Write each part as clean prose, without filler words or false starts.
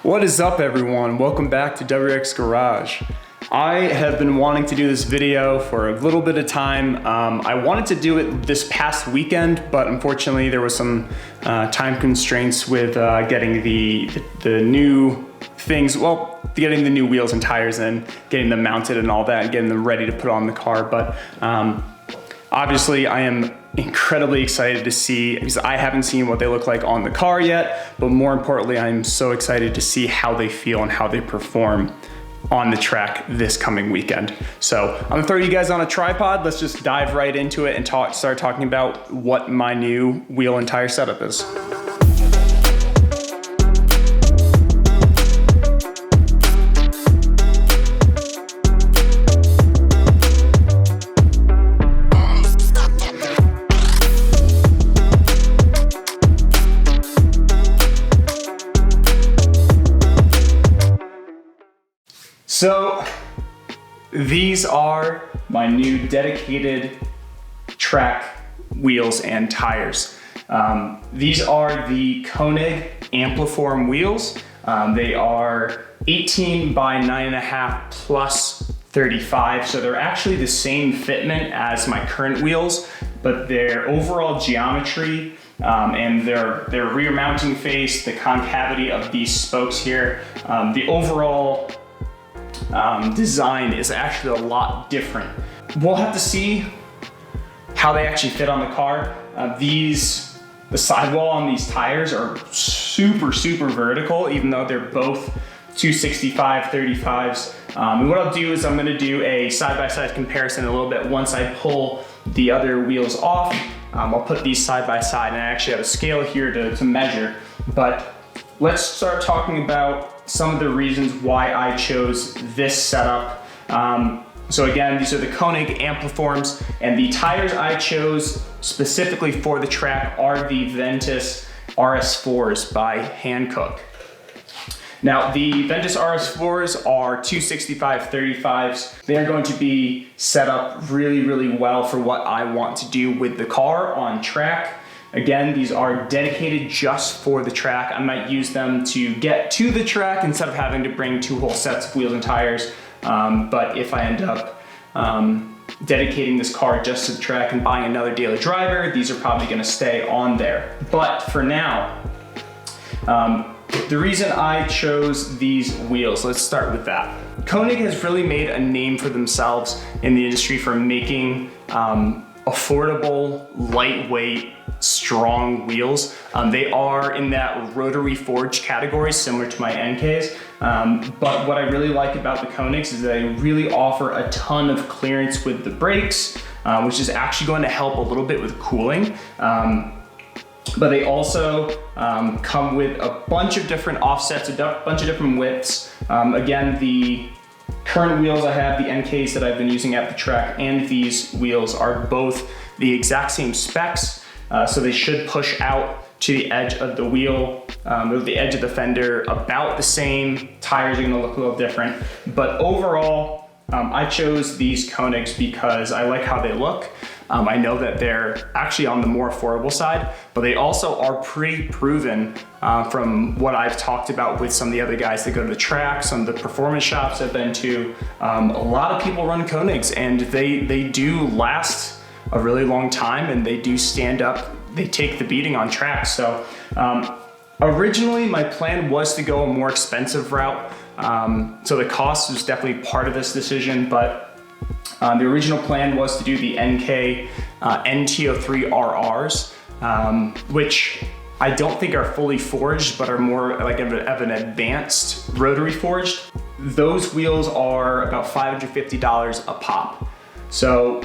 What is up, everyone? Welcome back to WX Garage. I have been wanting to do this video for a little bit of time. I wanted to do it this past weekend, but unfortunately there was some time constraints with getting the new things, well, getting the new wheels and tires in, getting them mounted and all that, and getting them ready to put on the car. But obviously I am incredibly excited to see, because I haven't seen what they look like on the car yet, but more importantly, I'm so excited to see how they feel and how they perform on the track this coming weekend. So I'm gonna throw you guys on a tripod. Let's just dive right into it and start talking about what my new wheel and tire setup is. So these are my new dedicated track wheels and tires. These are the Konig Ampliform wheels. They are 18 by 9.5 plus 35. So they're actually the same fitment as my current wheels, but their overall geometry and their rear mounting face, the concavity of these spokes here, the overall design is actually a lot different. We'll have to see how they actually fit on the car. The sidewall on these tires are super vertical, even though they're both 265 35s. And what I'll do is I'm gonna do a side-by-side comparison a little bit once I pull the other wheels off. I'll put these side by side, and I actually have a scale here to measure. But let's start talking about some of the reasons why I chose this setup. So again, these are the Konig Ampliforms, and the tires I chose specifically for the track are the Ventus RS4s by Hankook. Now, the Ventus RS4s are 265 35s. They are going to be set up really well for what I want to do with the car on track. Again, these are dedicated just for the track. I might use them to get to the track instead of having to bring two whole sets of wheels and tires. But if I end up dedicating this car just to the track and buying another daily driver, these are probably gonna stay on there. But for now, the reason I chose these wheels, let's start with that. Konig has really made a name for themselves in the industry for making affordable, lightweight, strong wheels. They are in that rotary forged category, similar to my NKs. But what I really like about the Konigs is they really offer a ton of clearance with the brakes, which is actually going to help a little bit with cooling. But they also come with a bunch of different offsets, a bunch of different widths. Again, the current wheels I have, the NKs that I've been using at the track, and these wheels are both the exact same specs. So they should push out to the edge of the wheel, or the edge of the fender about the same. Tires are gonna look a little different. But overall, I chose these Konigs because I like how they look. I know that they're actually on the more affordable side, but they also are pretty proven from what I've talked about with some of the other guys that go to the track, some of the performance shops I've been to. A lot of people run Konigs, and they do last a really long time, and they do stand up. They take the beating on track. So originally my plan was to go a more expensive route. So the cost was definitely part of this decision, but the original plan was to do the NK NT03 RRs, which I don't think are fully forged, but are more like of an advanced rotary forged. Those wheels are about $550 a pop. So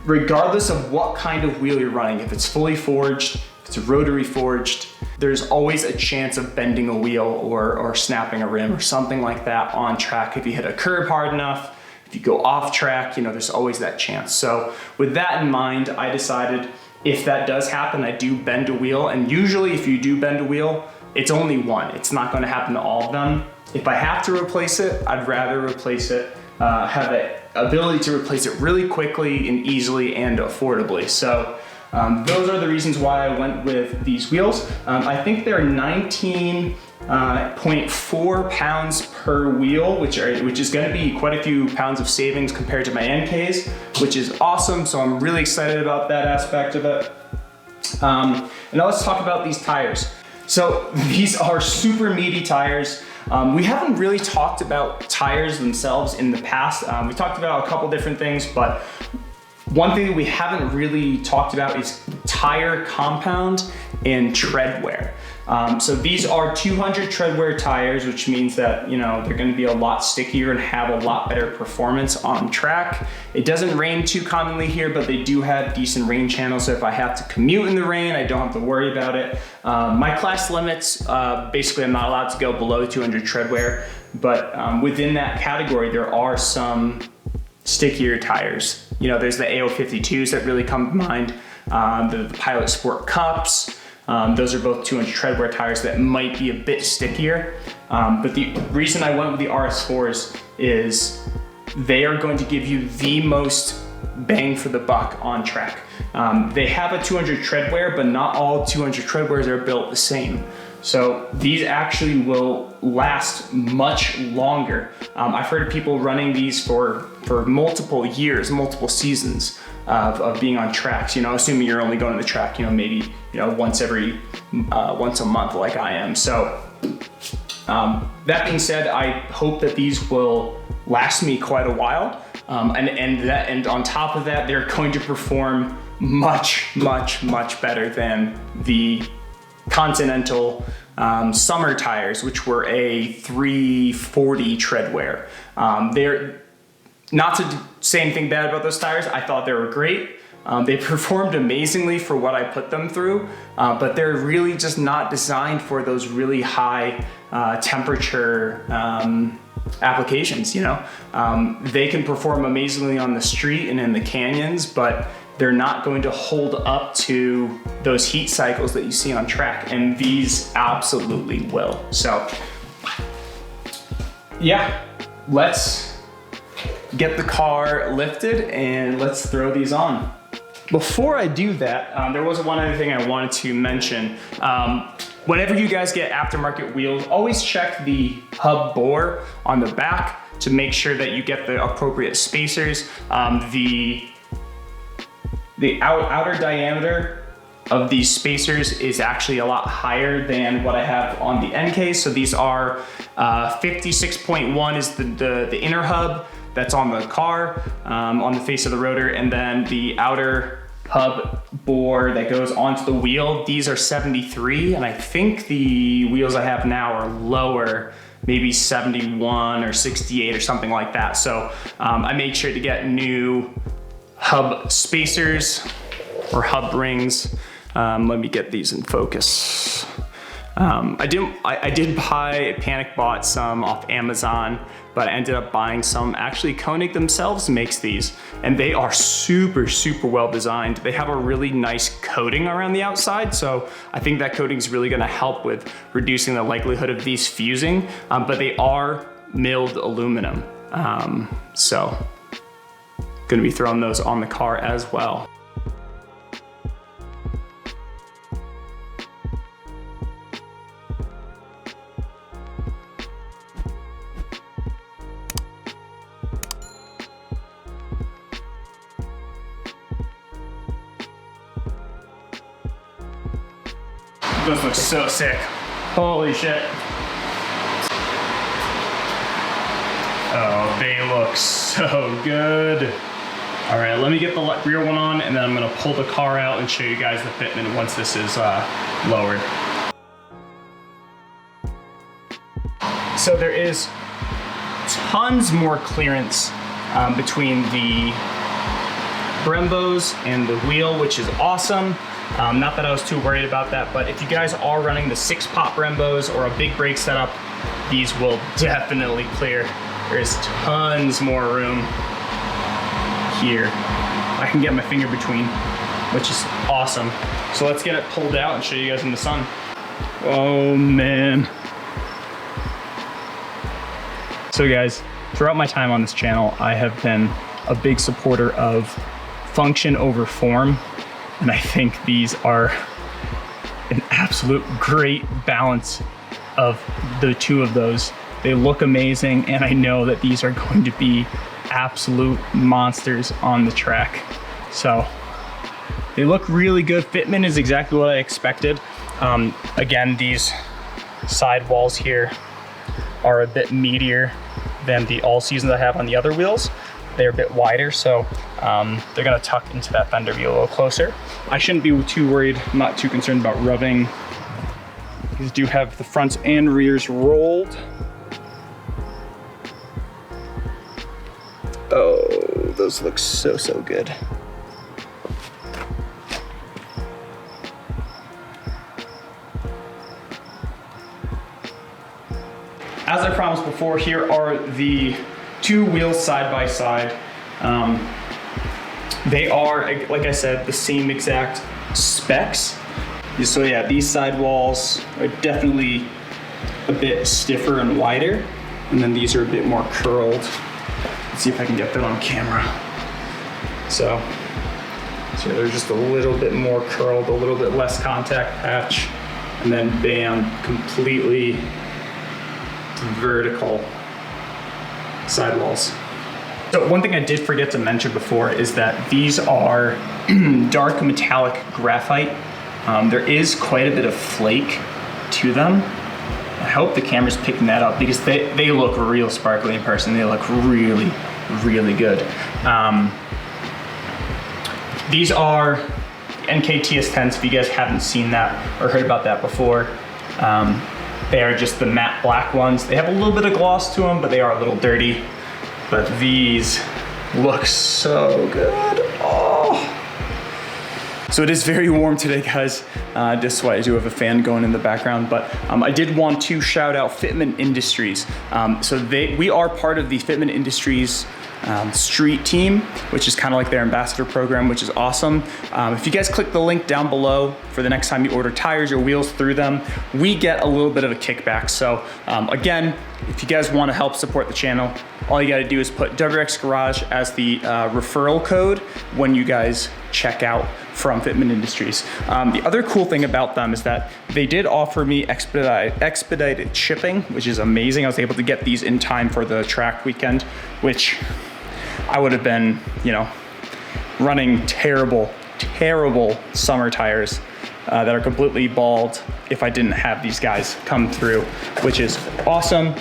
regardless of what kind of wheel you're running, if it's fully forged, if it's rotary forged, there's always a chance of bending a wheel or snapping a rim or something like that on track. If you hit a curb hard enough, if you go off track, there's always that chance. So with that in mind, I decided if that does happen, I do bend a wheel. And usually if you do bend a wheel, it's only one. It's not gonna happen to all of them. If I have to replace it, I'd rather replace it, have the ability to replace it really quickly and easily and affordably. So those are the reasons why I went with these wheels. I think they're 19 0.4 pounds per wheel, which is going to be quite a few pounds of savings compared to my NKs, which is awesome. So I'm really excited about that aspect of it. And now let's talk about these tires. So these are super meaty tires. We haven't really talked about tires themselves in the past. We talked about a couple different things, but one thing we haven't really talked about is tire compound and tread wear. So these are 200 tread wear tires, which means that, you know, they're going to be a lot stickier and have a lot better performance on track. It doesn't rain too commonly here, but they do have decent rain channels. So if I have to commute in the rain, I don't have to worry about it. My class limits, basically I'm not allowed to go below 200 tread wear, but within that category, there are some stickier tires. You know, there's the AO52s that really come to mind, the Pilot Sport Cups. Those are both 200 tread wear tires that might be a bit stickier. But the reason I went with the RS4s is they are going to give you the most bang for the buck on track. They have a 200 tread wear, but not all 200 tread wears are built the same. So these actually will last much longer. I've heard of people running these for multiple years, multiple seasons of being on tracks, you know, assuming you're only going to the track, you know, maybe, you know, once a month like I am. So that being said, I hope that these will last me quite a while. And on top of that, they're going to perform much better than the Continental summer tires, which were a 340 tread wear. They're not to say anything bad about those tires. I thought they were great. They performed amazingly for what I put them through, but they're really just not designed for those really high temperature applications, you know. They can perform amazingly on the street and in the canyons, but they're not going to hold up to those heat cycles that you see on track, and these absolutely will. So yeah, let's get the car lifted and let's throw these on. Before I do that, there was one other thing I wanted to mention. Whenever you guys get aftermarket wheels, always check the hub bore on the back to make sure that you get the appropriate spacers. The outer diameter of these spacers is actually a lot higher than what I have on the NK. So these are 56.1 is the inner hub that's on the car, on the face of the rotor, and then the outer hub bore that goes onto the wheel, these are 73, and I think the wheels I have now are lower, maybe 71 or 68 or something like that. So I made sure to get new hub spacers or hub rings. Let me get these in focus. I did panic bought some off Amazon, but I ended up buying some. Actually, Konig themselves makes these, and they are super well designed. They have a really nice coating around the outside, so I think that coating is really gonna help with reducing the likelihood of these fusing, but they are milled aluminum. So gonna be throwing those on the car as well. Those look so sick. Holy shit. Oh, they look so good. All right, let me get the rear one on, and then I'm gonna pull the car out and show you guys the fitment once this is lowered. So there is tons more clearance between the Brembos and the wheel, which is awesome. Not that I was too worried about that, but if you guys are running the 6-pop Brembos or a big brake setup, these will definitely clear. There's tons more room here. I can get my finger between, which is awesome. So let's get it pulled out and show you guys in the sun. Oh man. So guys, throughout my time on this channel, I have been a big supporter of function over form. And I think these are an absolute great balance of the two of those. They look amazing, and I know that these are going to be absolute monsters on the track. So they look really good. Fitment is exactly what I expected. Again, these sidewalls here are a bit meatier than the all seasons I have on the other wheels. They're a bit wider, so they're gonna tuck into that fender view a little closer. I shouldn't be too worried, I'm not too concerned about rubbing. These do have the fronts and rears rolled. Oh, those look so, so good. As I promised before, here are the two wheels side by side. They are, like I said, the same exact specs. So yeah, these sidewalls are definitely a bit stiffer and wider, and then these are a bit more curled. Let's see if I can get that on camera. So they're just a little bit more curled, a little bit less contact patch, and then bam, completely vertical sidewalls. So one thing I did forget to mention before is that these are dark metallic graphite. There is quite a bit of flake to them. I hope the camera's picking that up because they look real sparkly in person. They look really, really good. These are NKTS10s, if you guys haven't seen that or heard about that before. They are just the matte black ones. They have a little bit of gloss to them, but they are a little dirty. But these look so good. Oh. So it is very warm today, guys. That's why I do have a fan going in the background. But I did want to shout out Fitment Industries. We are part of the Fitment Industries street team, which is kind of like their ambassador program, which is awesome. If you guys click the link down below for the next time you order tires or wheels through them, we get a little bit of a kickback. So again, if you guys want to help support the channel, all you got to do is put WX Garage as the referral code when you guys check out from Fitment Industries. The other cool thing about them is that they did offer me expedited shipping, which is amazing. I was able to get these in time for the track weekend, which I would have been, running terrible summer tires that are completely bald if I didn't have these guys come through, which is awesome.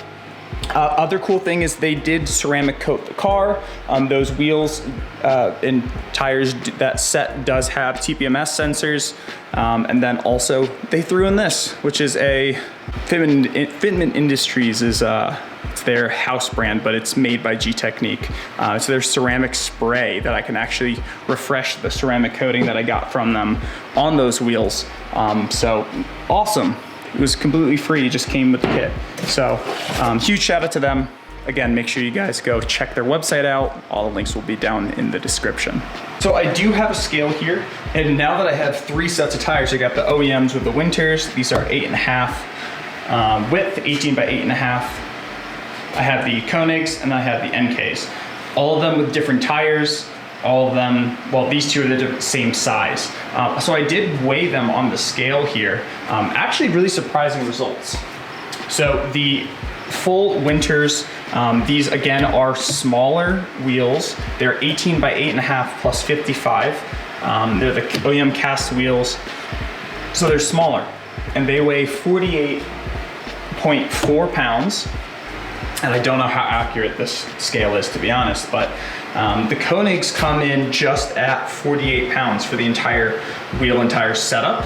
Other cool thing is they did ceramic coat the car. Those wheels and tires, that set does have TPMS sensors. And then also they threw in this, which is a Fitment Industries is it's their house brand, but it's made by G-Technique. It's their ceramic spray that I can actually refresh the ceramic coating that I got from them on those wheels. So awesome. It was completely free, it just came with the kit. So huge shout out to them. Again, make sure you guys go check their website out. All the links will be down in the description. So I do have a scale here, and now that I have 3 sets of tires, I got the OEMs with the winters. These are 8.5 width, 18 by 8.5. I have the Konigs and I have the NKs. All of them with different tires. All of them, well, these two are the same size. So I did weigh them on the scale here. Actually really surprising results. So the full winters, these again are smaller wheels. They're 18 by 8.5 plus 55. They're the OEM cast wheels. So they're smaller and they weigh 48.4 pounds. And I don't know how accurate this scale is, to be honest, but the Konigs come in just at 48 pounds for the entire wheel and tire setup.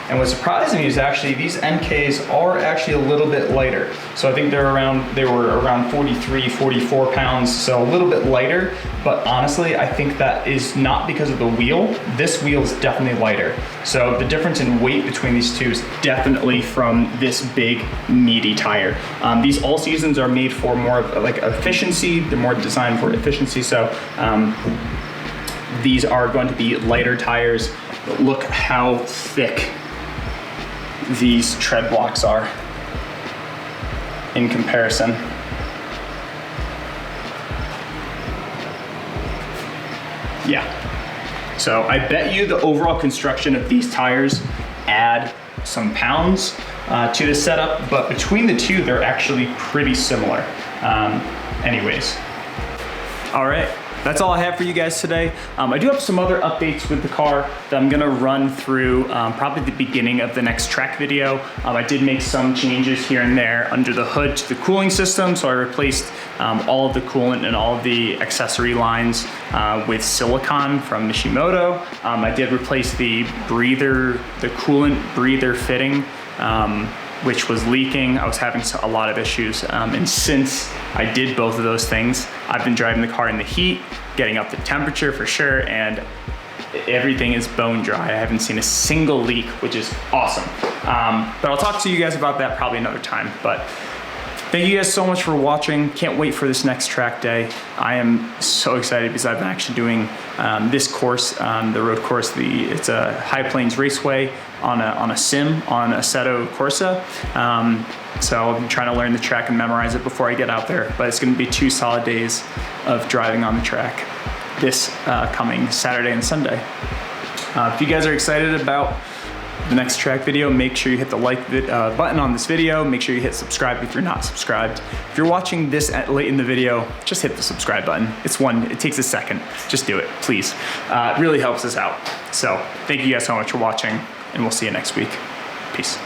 And what surprised me is actually these NKs are actually a little bit lighter. So I think they were around 43, 44 pounds, so a little bit lighter. But honestly, I think that is not because of the wheel. This wheel is definitely lighter. So the difference in weight between these two is definitely from this big, meaty tire. These all seasons are made for more of like efficiency. They're more designed for efficiency. So these are going to be lighter tires. But look how thick these tread blocks are in comparison. Yeah. So I bet you the overall construction of these tires add some pounds to the setup, but between the two, they're actually pretty similar. Anyways, all right. That's all I have for you guys today. I do have some other updates with the car that I'm gonna run through probably the beginning of the next track video. I did make some changes here and there under the hood to the cooling system. So I replaced all of the coolant and all of the accessory lines with silicone from Mishimoto. I did replace the coolant breather fitting, which was leaking. I was having a lot of issues. And since I did both of those things, I've been driving the car in the heat, getting up the temperature for sure, and everything is bone dry. I haven't seen a single leak, which is awesome. But I'll talk to you guys about that probably another time. But thank you guys so much for watching. Can't wait for this next track day. I am so excited because I've been actually doing this course, the road course. It's a High Plains Raceway on a sim on Assetto Corsa. So I'm trying to learn the track and memorize it before I get out there. But it's going to be 2 solid days of driving on the track this coming Saturday and Sunday. If you guys are excited about the next track video, make sure you hit the like button on this video. Make sure you hit subscribe if you're not subscribed. If you're watching this late in the video, just hit the subscribe button. It takes a second. Just do it, please. It really helps us out. So thank you guys so much for watching, and we'll see you next week. Peace.